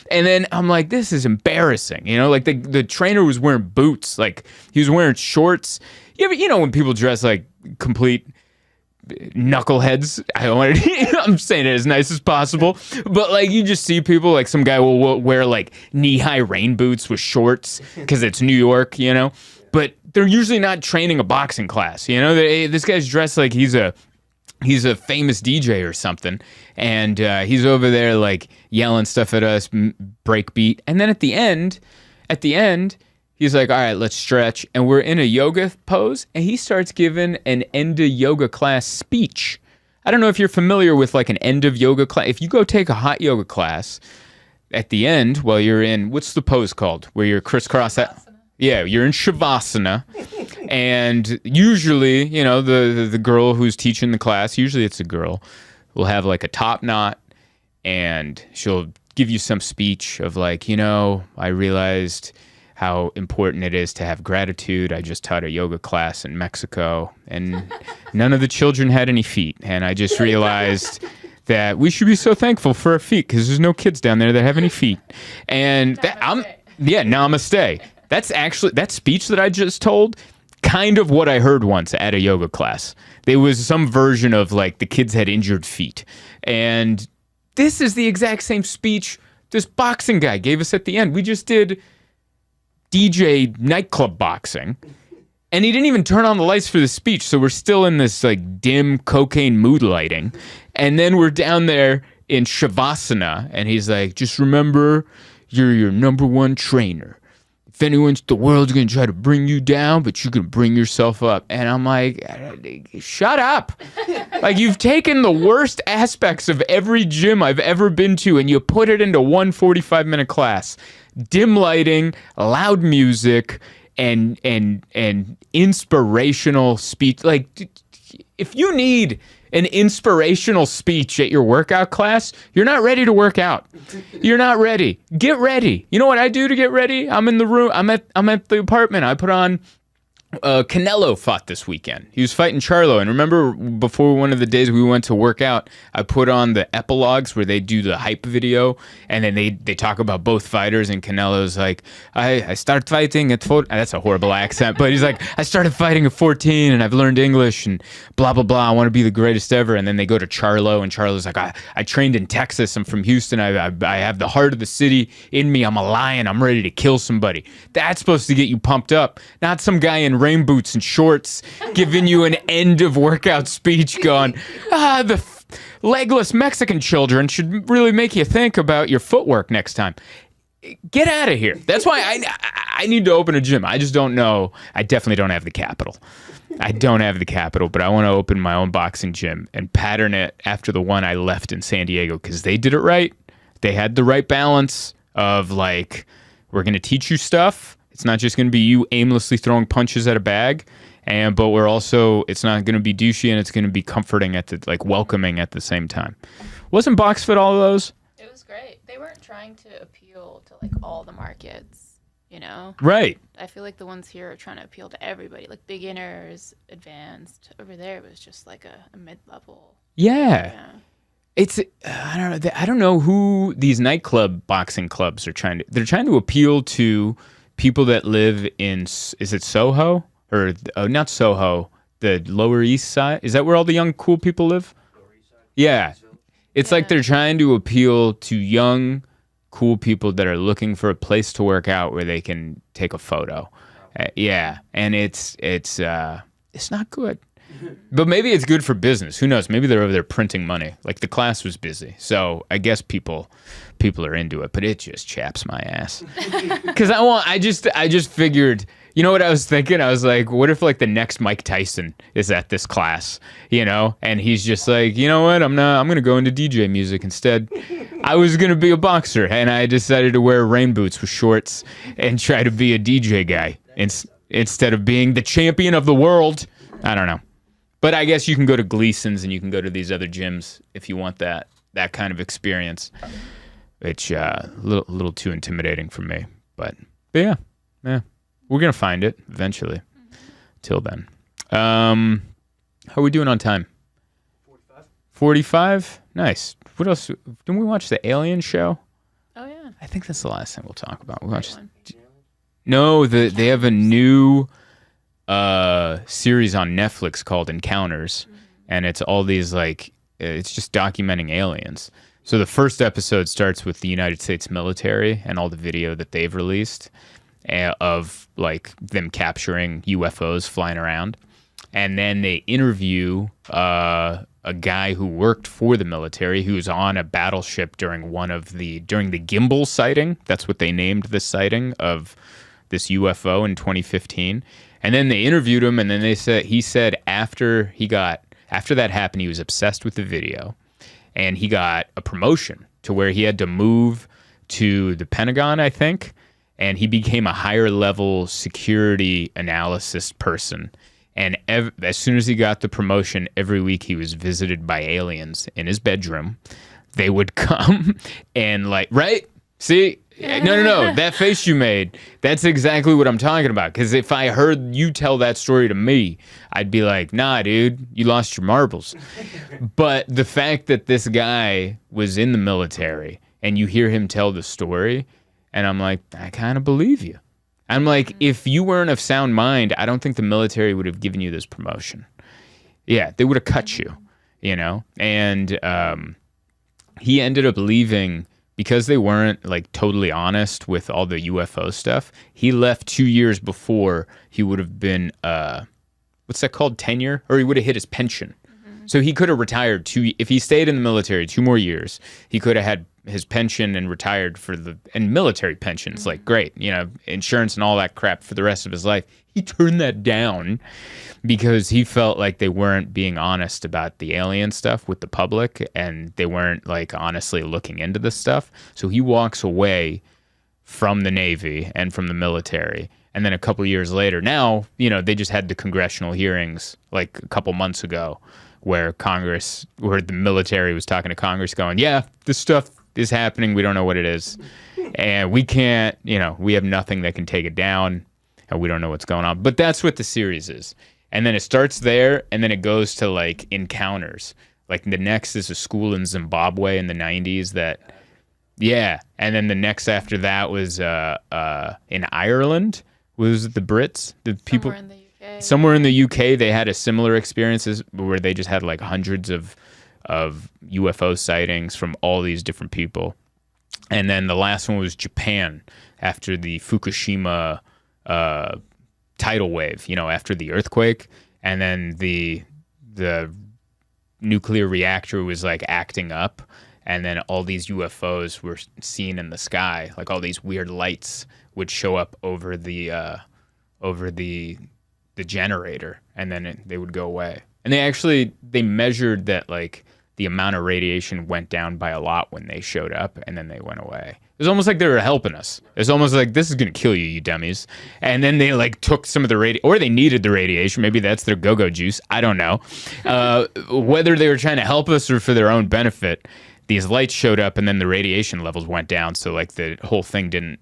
And then I'm like, this is embarrassing. You know, like the trainer was wearing boots. Like he was wearing shorts. You know when people dress like complete knuckleheads. I'm saying it as nice as possible, but like you just see people, like some guy will wear like knee-high rain boots with shorts because it's New York, you know, but they're usually not training a boxing class, you know. This guy's dressed like he's a famous DJ or something, and he's over there like yelling stuff at us, breakbeat, and then at the end he's like, all right, let's stretch. And we're in a yoga pose. And he starts giving an end of yoga class speech. I don't know if you're familiar with like an end of yoga class. If you go take a hot yoga class at the end, while you're in, what's the pose called? Where you're crisscross. Yeah, you're in Shavasana. And usually, you know, the girl who's teaching the class, usually it's a girl, will have like a top knot. And she'll give you some speech of like, you know, I realized how important it is to have gratitude. I just taught a yoga class in Mexico, and none of the children had any feet. And I just realized that we should be so thankful for our feet because there's no kids down there that have any feet. And namaste. That's actually, that speech that I just told, kind of what I heard once at a yoga class. There was some version of like the kids had injured feet. And this is the exact same speech this boxing guy gave us at the end. We just did DJ nightclub boxing, and he didn't even turn on the lights for the speech, so we're still in this like dim cocaine mood lighting, and then we're down there in Shavasana, and he's like, just remember, you're your number one trainer. If the world's gonna try to bring you down, but you can bring yourself up. And I'm like, shut up. Like, you've taken the worst aspects of every gym I've ever been to, and you put it into one 45-minute class. Dim lighting, loud music, and inspirational speech. Like, if you need an inspirational speech at your workout class, you're not ready to work out. You're not ready. Get ready. You know what I do to get ready? I'm in the room. I'm at the apartment. I put on Canelo fought this weekend. He was fighting Charlo. And remember, before one of the days we went to work out, I put on the epilogues where they do the hype video, and then they talk about both fighters, and Canelo's like, I started fighting at 14. That's a horrible accent, but he's like, I started fighting at 14, and I've learned English, and blah, blah, blah. I want to be the greatest ever. And then they go to Charlo, and Charlo's like, I trained in Texas. I'm from Houston. I have the heart of the city in me. I'm a lion. I'm ready to kill somebody. That's supposed to get you pumped up, not some guy in rain boots and shorts giving you an end of workout speech going, the legless Mexican children should really make you think about your footwork next time. Get out of here. That's why I need to open a gym. I just don't know. I definitely don't have the capital. I don't have the capital, but I want to open my own boxing gym and pattern it after the one I left in San Diego, because they did it right. They had the right balance of like, we're going to teach you stuff. It's not just going to be you aimlessly throwing punches at a bag, but we're also, it's not going to be douchey, and it's going to be comforting welcoming at the same time. Wasn't BoxFit all of those? It was great. They weren't trying to appeal to like all the markets, you know? Right. I feel like the ones here are trying to appeal to everybody, like beginners, advanced. Over there, it was just like a mid-level. Yeah. It's I don't know. I don't know who these nightclub boxing clubs are trying to. They're trying to appeal to people that live in. Is it Soho or not Soho? The Lower East Side. Is that where all the young cool people live? Yeah, it's like they're trying to appeal to young, cool people that are looking for a place to work out where they can take a photo. Yeah, and it's not good. But maybe it's good for business. Who knows? Maybe they're over there printing money. Like the class was busy, so I guess people are into it. But it just chaps my ass. Because I just figured. You know what I was thinking? I was like, what if like the next Mike Tyson is at this class? You know, and he's just like, you know what? I'm gonna go into DJ music instead. I was gonna be a boxer, and I decided to wear rain boots with shorts and try to be a DJ guy instead of being the champion of the world. I don't know. But I guess you can go to Gleason's and you can go to these other gyms if you want that kind of experience. Which a little too intimidating for me. But yeah. We're gonna find it eventually. Till then. How are we doing on time? 45? Nice. What else? Didn't we watch the Alien show? Oh yeah. I think that's the last thing we'll talk about. We watched. No, they have a new series on Netflix called Encounters, and it's all these like it's just documenting aliens. So the first episode starts with the United States military and all the video that they've released of like them capturing UFOs flying around, and then they interview a guy who worked for the military who was on a battleship during the gimbal sighting. That's what they named the sighting of this UFO in 2015. And then they interviewed him, and then he said after that happened, he was obsessed with the video, and he got a promotion to where he had to move to the Pentagon, I think, and he became a higher level security analysis person. And as soon as he got the promotion, every week he was visited by aliens in his bedroom. They would come and like, right? See? No. That face you made, that's exactly what I'm talking about. Because if I heard you tell that story to me, I'd be like, nah, dude, you lost your marbles. But the fact that this guy was in the military and you hear him tell the story, and I'm like, I kind of believe you. I'm like, if you weren't of sound mind, I don't think the military would have given you this promotion. Yeah, they would have cut you, you know? And he ended up leaving because they weren't like totally honest with all the UFO stuff. He left 2 years before he would have been, what's that called, tenure? Or he would have hit his pension. So he could have retired if he stayed in the military 2 more years, he could have had his pension and retired and military pensions, like great, you know, insurance and all that crap for the rest of his life. He turned that down because he felt like they weren't being honest about the alien stuff with the public, and they weren't like honestly looking into this stuff. So he walks away from the Navy and from the military. And then a couple of years later, now, you know, they just had the congressional hearings like a couple months ago where the military was talking to Congress going, yeah, this stuff is happening. We don't know what it is. And we can't, you know, we have nothing that can take it down, and we don't know what's going on. But that's what the series is. And then it starts there, and then it goes to like encounters. Like the next is a school in Zimbabwe in the 90s yeah. And then the next after that was in Ireland. Was it the Brits? The people somewhere in the UK, they had a similar experiences where they just had like hundreds of UFO sightings from all these different people. And then the last one was Japan after the Fukushima tidal wave, you know, after the earthquake. And then the nuclear reactor was like acting up, and then all these UFOs were seen in the sky, like all these weird lights would show up over the generator, and then they would go away. And they measured that like the amount of radiation went down by a lot when they showed up, and then they went away. It was almost like they were helping us. It's almost like, this is going to kill you, you dummies. And then they like took some of the or they needed the radiation. Maybe that's their go-go juice. I don't know. Whether they were trying to help us or for their own benefit, these lights showed up, and then the radiation levels went down. So like the whole thing didn't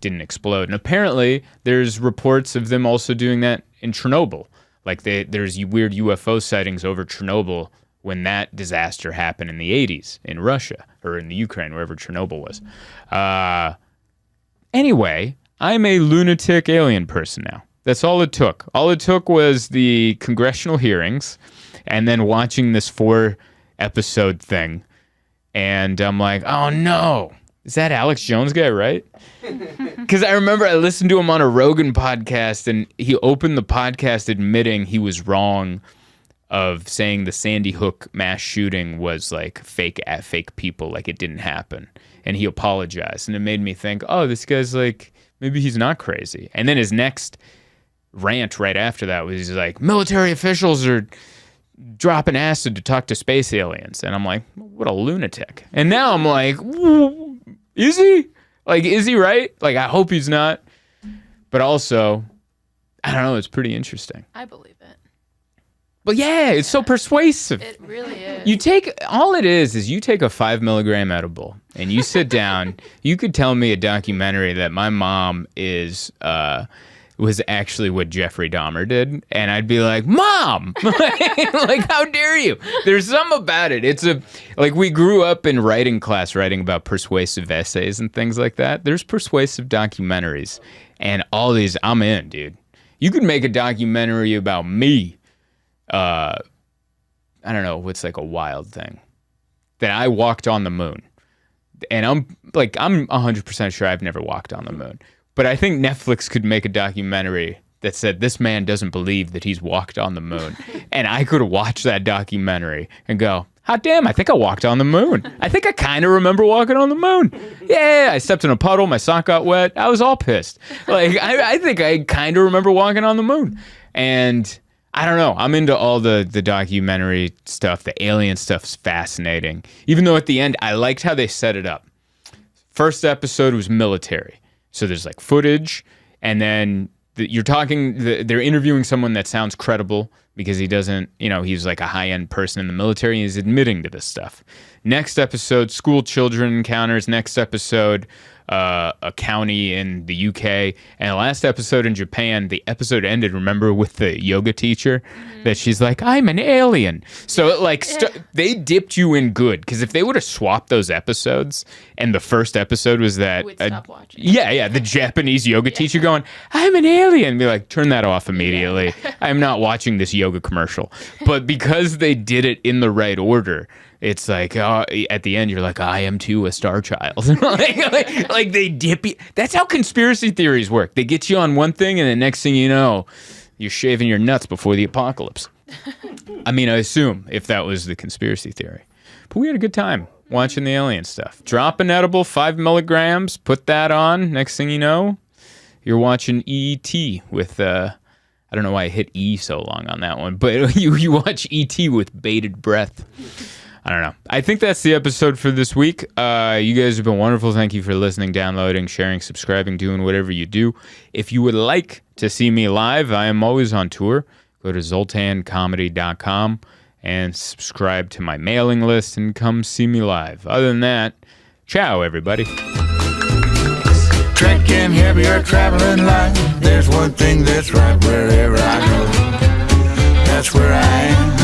explode. And apparently there's reports of them also doing that in Chernobyl. Like there's weird UFO sightings over Chernobyl when that disaster happened in the 80s in Russia or in the Ukraine, wherever Chernobyl was. Anyway, I'm a lunatic alien person now. That's all it took. All it took was the congressional hearings and then watching this 4-episode thing. And I'm like, oh no, is that Alex Jones guy, right? Because I remember I listened to him on a Rogan podcast and he opened the podcast admitting he was wrong of saying the Sandy Hook mass shooting was like fake people, like it didn't happen. And he apologized. And it made me think, oh, this guy's like, maybe he's not crazy. And then his next rant right after that was he's like, military officials are dropping acid to talk to space aliens. And I'm like, what a lunatic. And now I'm like, is he? Like, is he right? Like, I hope he's not. But also, I don't know, it's pretty interesting. I believe it. But yeah, it's so persuasive. It really is. You take, all it is you take a 5 milligram edible and you sit down. You could tell me a documentary that my mom was actually what Jeffrey Dahmer did, and I'd be like, Mom! Like, how dare you? There's something about it. It's like we grew up in writing class writing about persuasive essays and things like that. There's persuasive documentaries, and all these, I'm in, dude. You could make a documentary about me. I don't know, what's like a wild thing? That I walked on the moon. And I'm 100% sure I've never walked on the moon. But I think Netflix could make a documentary that said this man doesn't believe that he's walked on the moon. And I could watch that documentary and go, hot damn, I think I walked on the moon. I think I kind of remember walking on the moon. Yeah, I stepped in a puddle, my sock got wet. I was all pissed. Like, I think I kind of remember walking on the moon. And I don't know. I'm into all the documentary stuff. The alien stuff's fascinating. Even though at the end, I liked how they set it up. First episode was military. So there's like footage, and then they're interviewing someone that sounds credible because he doesn't, he's like a high-end person in the military and he's admitting to this stuff. Next episode, school children encounters. Next episode, a county in the UK. And the last episode in Japan, the episode ended, remember, with the yoga teacher that she's like, I'm an alien. So they dipped you in good, because if they would have swapped those episodes and the first episode was that we'd stop watching. The Japanese yoga teacher going, I'm an alien, be like, turn that off immediately. I'm not watching this yoga commercial. But because they did it in the right order, it's like, at the end, you're like, I am too a star child. like they dip you. That's how conspiracy theories work. They get you on one thing, and the next thing you know, you're shaving your nuts before the apocalypse. I mean, I assume, if that was the conspiracy theory. But we had a good time watching the alien stuff. Drop an edible, 5 milligrams, put that on. Next thing you know, you're watching E.T. with, I don't know why I hit E so long on that one, but you watch E.T. with bated breath. I don't know. I think that's the episode for this week. You guys have been wonderful. Thank you for listening, downloading, sharing, subscribing, doing whatever you do. If you would like to see me live, I am always on tour. Go to zoltancomedy.com and subscribe to my mailing list and come see me live. Other than that, ciao, everybody. Trekking heavy or traveling light, there's one thing that's right wherever I go. That's where I am.